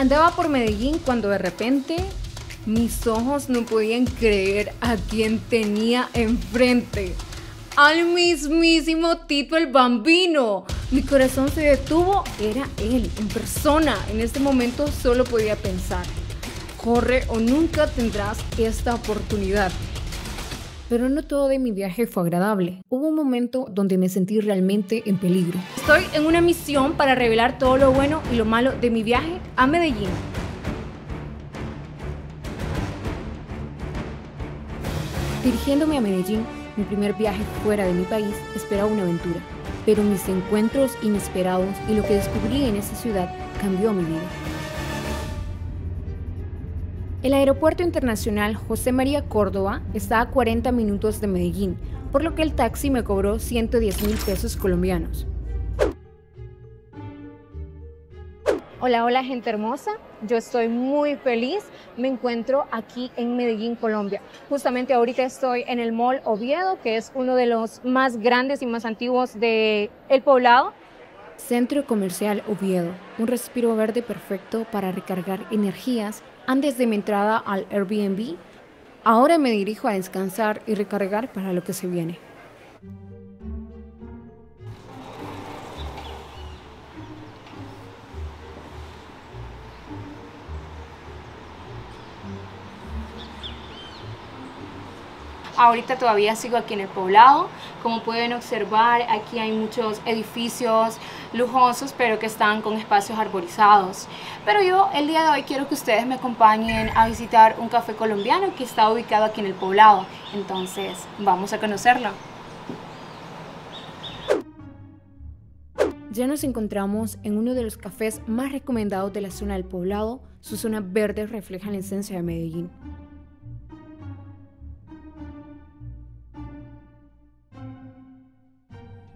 Andaba por Medellín cuando de repente mis ojos no podían creer a quién tenía enfrente. Al mismísimo Tito el Bambino. Mi corazón se detuvo, era él, en persona. En este momento solo podía pensar, corre o nunca tendrás esta oportunidad. Pero no todo de mi viaje fue agradable. Hubo un momento donde me sentí realmente en peligro. Estoy en una misión para revelar todo lo bueno y lo malo de mi viaje a Medellín. Dirigiéndome a Medellín, mi primer viaje fuera de mi país, esperaba una aventura. Pero mis encuentros inesperados y lo que descubrí en esa ciudad cambió mi vida. El Aeropuerto Internacional José María Córdoba está a 40 minutos de Medellín, por lo que el taxi me cobró 110.000 pesos colombianos. Hola gente hermosa, yo estoy muy feliz, me encuentro aquí en Medellín, Colombia. Justamente ahorita estoy en el Mall Oviedo, que es uno de los más grandes y más antiguos de El Poblado. Centro Comercial Oviedo, un respiro verde perfecto para recargar energías antes de mi entrada al Airbnb. Ahora me dirijo a descansar y recargar para lo que se viene. Ahorita todavía sigo aquí en El Poblado. Como pueden observar, aquí hay muchos edificios lujosos, pero que están con espacios arborizados. Pero yo el día de hoy quiero que ustedes me acompañen a visitar un café colombiano que está ubicado aquí en El Poblado. Entonces, vamos a conocerlo. Ya nos encontramos en uno de los cafés más recomendados de la zona del Poblado. Su zona verde refleja la esencia de Medellín.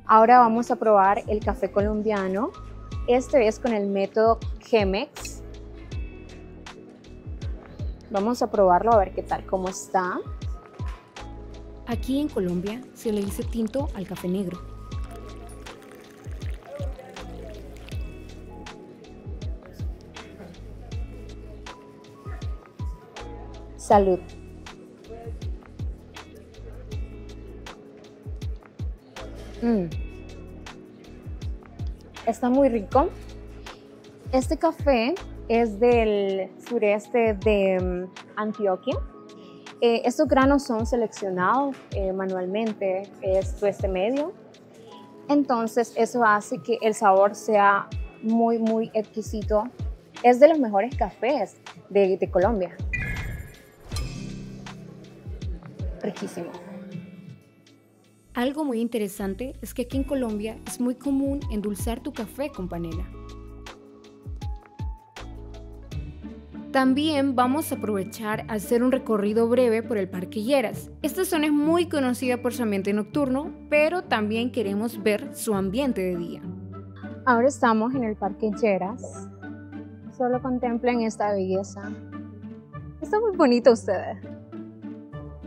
Ahora vamos a probar el café colombiano. Este es con el método Chemex. Vamos a probarlo a ver qué tal, cómo está. Aquí en Colombia se le dice tinto al café negro. Salud. Está muy rico. Este café es del sureste de Antioquia. Estos granos son seleccionados manualmente, es tueste medio. Entonces eso hace que el sabor sea muy exquisito. Es de los mejores cafés de Colombia. Riquísimo. Algo muy interesante es que aquí en Colombia es muy común endulzar tu café con panela. También vamos a aprovechar a hacer un recorrido breve por el Parque Lleras. Esta zona es muy conocida por su ambiente nocturno, pero también queremos ver su ambiente de día. Ahora estamos en el Parque Lleras. Solo contemplen esta belleza. Está muy bonito ustedes.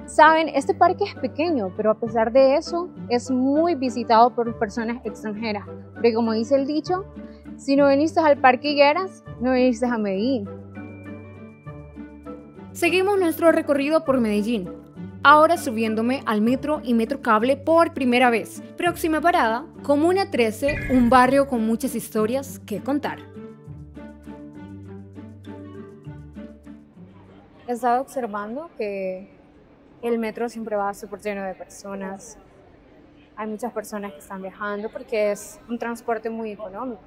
Saben, este parque es pequeño, pero a pesar de eso es muy visitado por personas extranjeras. Porque como dice el dicho, si no viniste al Parque Lleras, no viniste a Medellín. Seguimos nuestro recorrido por Medellín, ahora subiéndome al metro y Metrocable por primera vez. Próxima parada, Comuna 13, un barrio con muchas historias que contar. He estado observando que el metro siempre va súper lleno de personas. Hay muchas personas que están viajando porque es un transporte muy económico.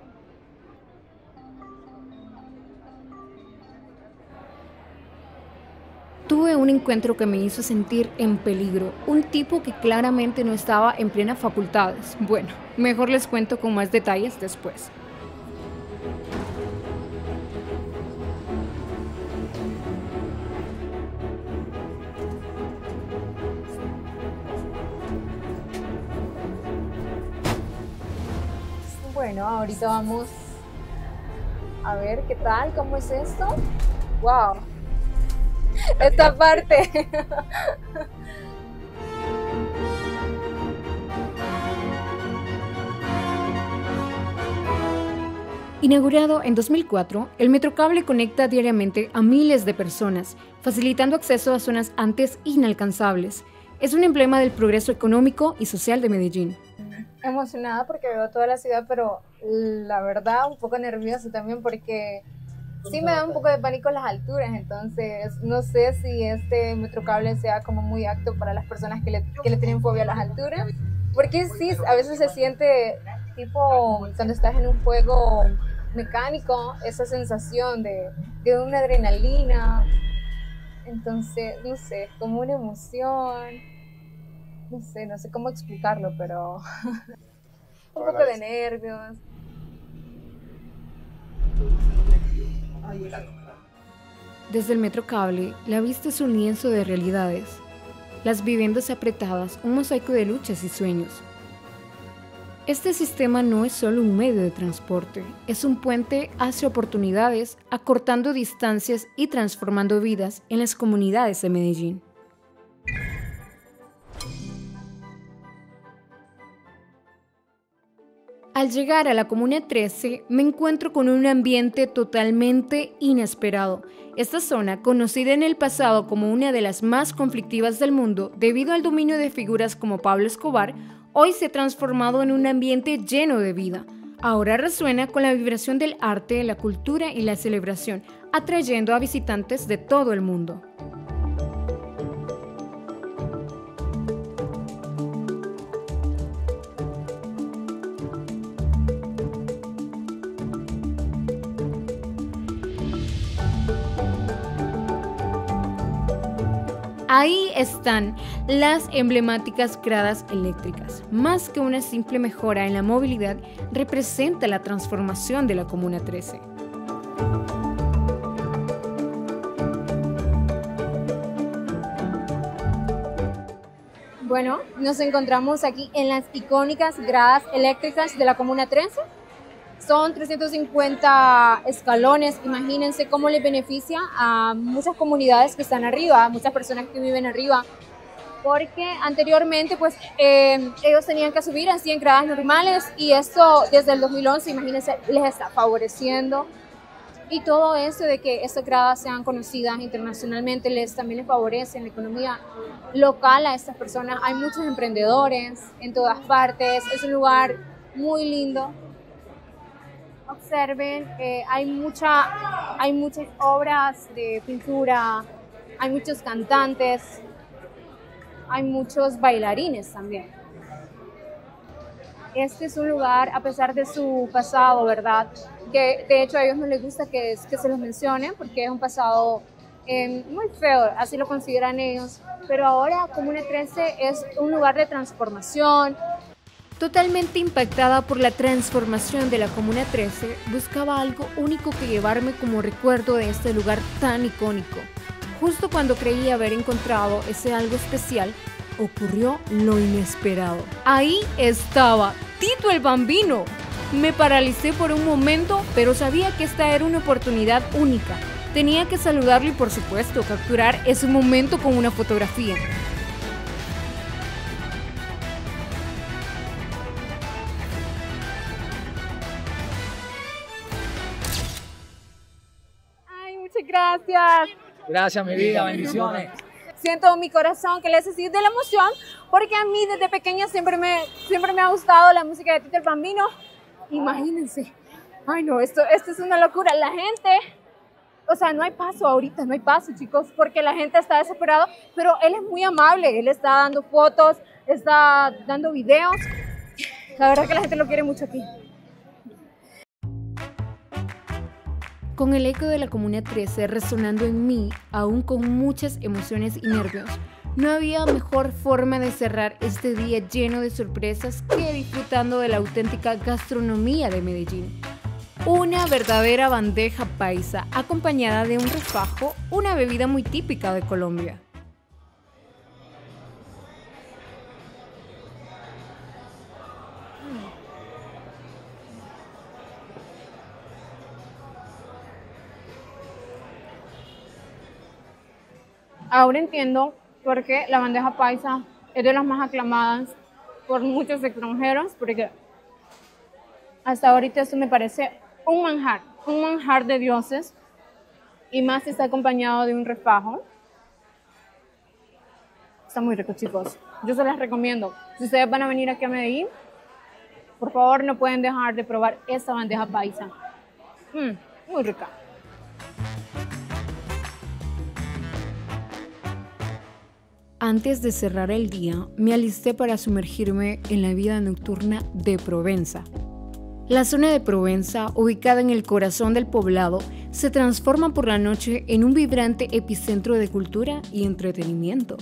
Tuve un encuentro que me hizo sentir en peligro. Un tipo que claramente no estaba en plenas facultades. Bueno, mejor les cuento con más detalles después. Bueno, ahorita vamos a ver qué tal, cómo es esto. ¡Wow! Esta parte. Inaugurado en 2004, el Metrocable conecta diariamente a miles de personas, facilitando acceso a zonas antes inalcanzables. Es un emblema del progreso económico y social de Medellín. Emocionada porque veo toda la ciudad, pero la verdad un poco nerviosa también porque sí me da un poco de pánico las alturas, entonces no sé si este Metrocable sea como muy apto para las personas que le tienen fobia a las alturas, porque sí, a veces se siente tipo cuando estás en un juego mecánico, esa sensación de una adrenalina, entonces no sé, como una emoción, no sé cómo explicarlo, pero un poco de nervios. Desde el Metrocable, la vista es un lienzo de realidades. Las viviendas apretadas, un mosaico de luchas y sueños. Este sistema no es solo un medio de transporte, es un puente hacia oportunidades, acortando distancias y transformando vidas en las comunidades de Medellín. Al llegar a la Comuna 13, me encuentro con un ambiente totalmente inesperado. Esta zona, conocida en el pasado como una de las más conflictivas del mundo debido al dominio de figuras como Pablo Escobar, hoy se ha transformado en un ambiente lleno de vida. Ahora resuena con la vibración del arte, la cultura y la celebración, atrayendo a visitantes de todo el mundo. Ahí están las emblemáticas gradas eléctricas. Más que una simple mejora en la movilidad, representa la transformación de la Comuna 13. Bueno, nos encontramos aquí en las icónicas gradas eléctricas de la Comuna 13. Son 350 escalones, imagínense cómo les beneficia a muchas comunidades que están arriba, a muchas personas que viven arriba, porque anteriormente pues ellos tenían que subir así en gradas normales y esto desde el 2011, imagínense, les está favoreciendo. Y todo eso de que estas gradas sean conocidas internacionalmente también les favorece en la economía local a estas personas. Hay muchos emprendedores en todas partes, es un lugar muy lindo. Observen, hay muchas obras de pintura, hay muchos cantantes, hay muchos bailarines también. Este es un lugar, a pesar de su pasado, ¿verdad? Que de hecho a ellos no les gusta que se los mencione porque es un pasado muy feo, así lo consideran ellos. Pero ahora Comuna 13 es un lugar de transformación. Totalmente impactada por la transformación de la Comuna 13, buscaba algo único que llevarme como recuerdo de este lugar tan icónico. Justo cuando creí haber encontrado ese algo especial, ocurrió lo inesperado. Ahí estaba Tito el Bambino. Me paralicé por un momento, pero sabía que esta era una oportunidad única. Tenía que saludarlo y, por supuesto, capturar ese momento con una fotografía. Muchas gracias. Gracias, mi vida, bendiciones. Siento mi corazón que le hace así de la emoción, porque a mí desde pequeña siempre me ha gustado la música de Tito el Bambino. Imagínense. Ay no, esto es una locura. La gente, o sea, no hay paso ahorita, no hay paso, chicos, porque la gente está desesperada, pero él es muy amable, él está dando fotos, está dando videos. La verdad que la gente lo quiere mucho aquí. Con el eco de la Comuna 13 resonando en mí, aún con muchas emociones y nervios, no había mejor forma de cerrar este día lleno de sorpresas que disfrutando de la auténtica gastronomía de Medellín. Una verdadera bandeja paisa acompañada de un refajo, una bebida muy típica de Colombia. Ahora entiendo por qué la bandeja paisa es de las más aclamadas por muchos extranjeros, porque hasta ahorita esto me parece un manjar de dioses, y más si está acompañado de un refajo. Está muy rico, chicos. Yo se las recomiendo. Si ustedes van a venir aquí a Medellín, por favor no pueden dejar de probar esta bandeja paisa. Muy rica. Antes de cerrar el día, me alisté para sumergirme en la vida nocturna de Provenza. La zona de Provenza, ubicada en el corazón del poblado, se transforma por la noche en un vibrante epicentro de cultura y entretenimiento.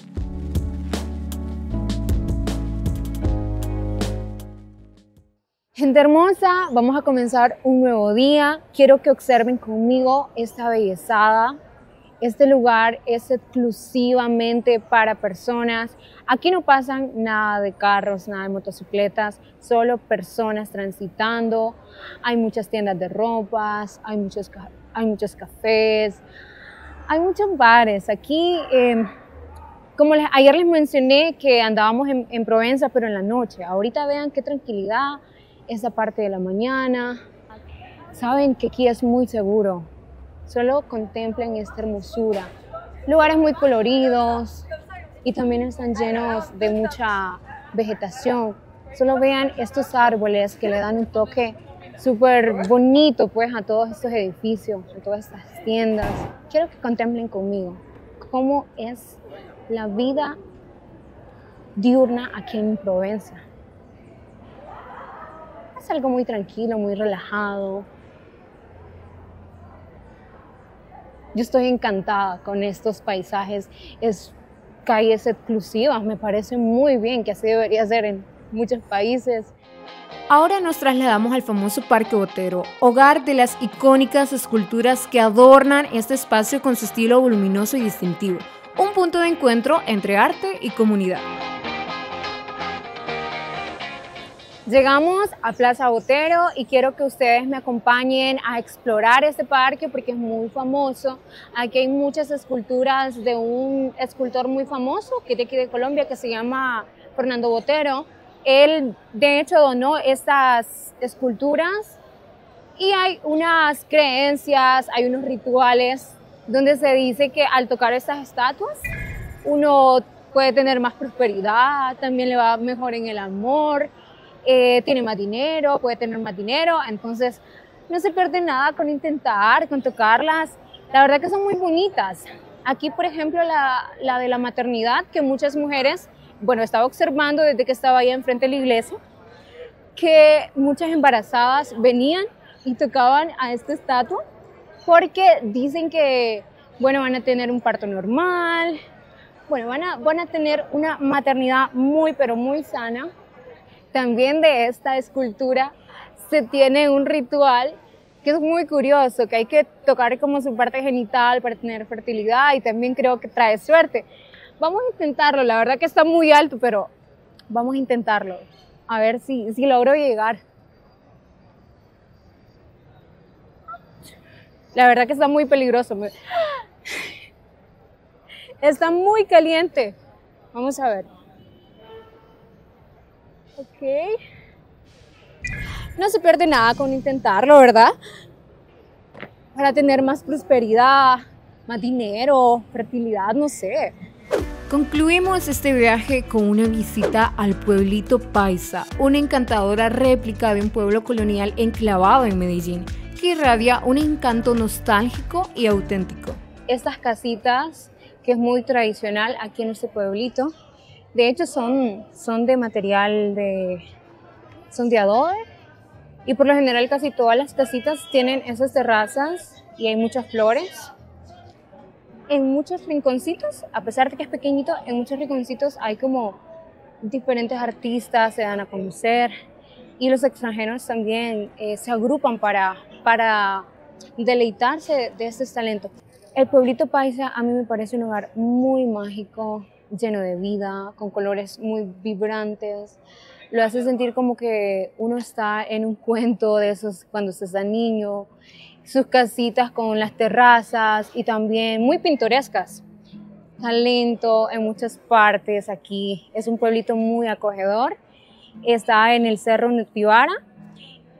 Gente hermosa, vamos a comenzar un nuevo día. Quiero que observen conmigo esta bellezada. Este lugar es exclusivamente para personas. Aquí no pasan nada de carros, nada de motocicletas, solo personas transitando. Hay muchas tiendas de ropas, hay muchos cafés, hay muchos bares. Aquí, ayer les mencioné que andábamos en Provenza, pero en la noche. Ahorita vean qué tranquilidad, esa parte de la mañana. Saben que aquí es muy seguro. Solo contemplen esta hermosura. Lugares muy coloridos y también están llenos de mucha vegetación. Solo vean estos árboles que le dan un toque súper bonito pues, a todos estos edificios, a todas estas tiendas. Quiero que contemplen conmigo cómo es la vida diurna aquí en Provenza. Es algo muy tranquilo, muy relajado. Yo estoy encantada con estos paisajes, calles exclusivas, me parece muy bien, que así debería ser en muchos países. Ahora nos trasladamos al famoso Parque Botero, hogar de las icónicas esculturas que adornan este espacio con su estilo voluminoso y distintivo, un punto de encuentro entre arte y comunidad. Llegamos a Plaza Botero y quiero que ustedes me acompañen a explorar este parque porque es muy famoso. Aquí hay muchas esculturas de un escultor muy famoso que es de aquí de Colombia, que se llama Fernando Botero. Él de hecho donó estas esculturas y hay unas creencias, hay unos rituales donde se dice que al tocar estas estatuas uno puede tener más prosperidad, también le va mejor en el amor. Tiene más dinero, puede tener más dinero, entonces no se pierde nada con intentar, con tocarlas. La verdad que son muy bonitas. Aquí, por ejemplo, la de la maternidad, que muchas mujeres, bueno, estaba observando desde que estaba ahí enfrente de la iglesia, que muchas embarazadas venían y tocaban a esta estatua porque dicen que, bueno, van a tener un parto normal, bueno, van a tener una maternidad muy, pero muy sana. También de esta escultura se tiene un ritual que es muy curioso, que hay que tocar como su parte genital para tener fertilidad y también creo que trae suerte. Vamos a intentarlo, la verdad que está muy alto, pero vamos a intentarlo, a ver si logro llegar. La verdad que está muy peligroso. Está muy caliente. Vamos a ver. Ok. No se pierde nada con intentarlo, ¿verdad? Para tener más prosperidad, más dinero, fertilidad, no sé. Concluimos este viaje con una visita al pueblito Paisa, una encantadora réplica de un pueblo colonial enclavado en Medellín, que irradia un encanto nostálgico y auténtico. Estas casitas, que es muy tradicional aquí en este pueblito, de hecho son de material son de adobe, y por lo general casi todas las casitas tienen esas terrazas y hay muchas flores. En muchos rinconcitos, a pesar de que es pequeñito, en muchos rinconcitos hay como diferentes artistas, se dan a conocer, y los extranjeros también se agrupan para deleitarse de estos talentos. El pueblito Paisa a mí me parece un lugar muy mágico, lleno de vida, con colores muy vibrantes. Lo hace sentir como que uno está en un cuento de esos cuando se está niño. Sus casitas con las terrazas y también muy pintorescas. Talento en muchas partes aquí. Es un pueblito muy acogedor. Está en el Cerro Nutibara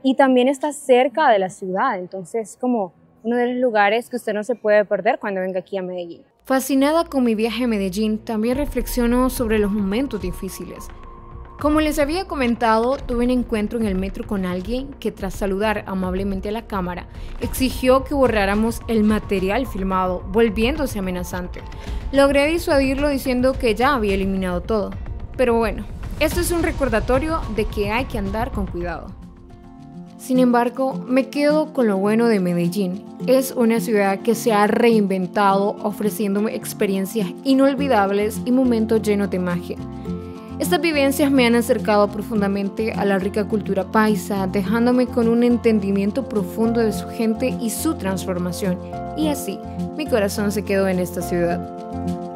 y también está cerca de la ciudad, entonces como uno de los lugares que usted no se puede perder cuando venga aquí a Medellín. Fascinada con mi viaje a Medellín, también reflexiono sobre los momentos difíciles. Como les había comentado, tuve un encuentro en el metro con alguien que tras saludar amablemente a la cámara, exigió que borráramos el material filmado, volviéndose amenazante. Logré disuadirlo diciendo que ya había eliminado todo. Pero bueno, esto es un recordatorio de que hay que andar con cuidado. Sin embargo, me quedo con lo bueno de Medellín. Es una ciudad que se ha reinventado ofreciéndome experiencias inolvidables y momentos llenos de magia. Estas vivencias me han acercado profundamente a la rica cultura paisa, dejándome con un entendimiento profundo de su gente y su transformación. Y así, mi corazón se quedó en esta ciudad.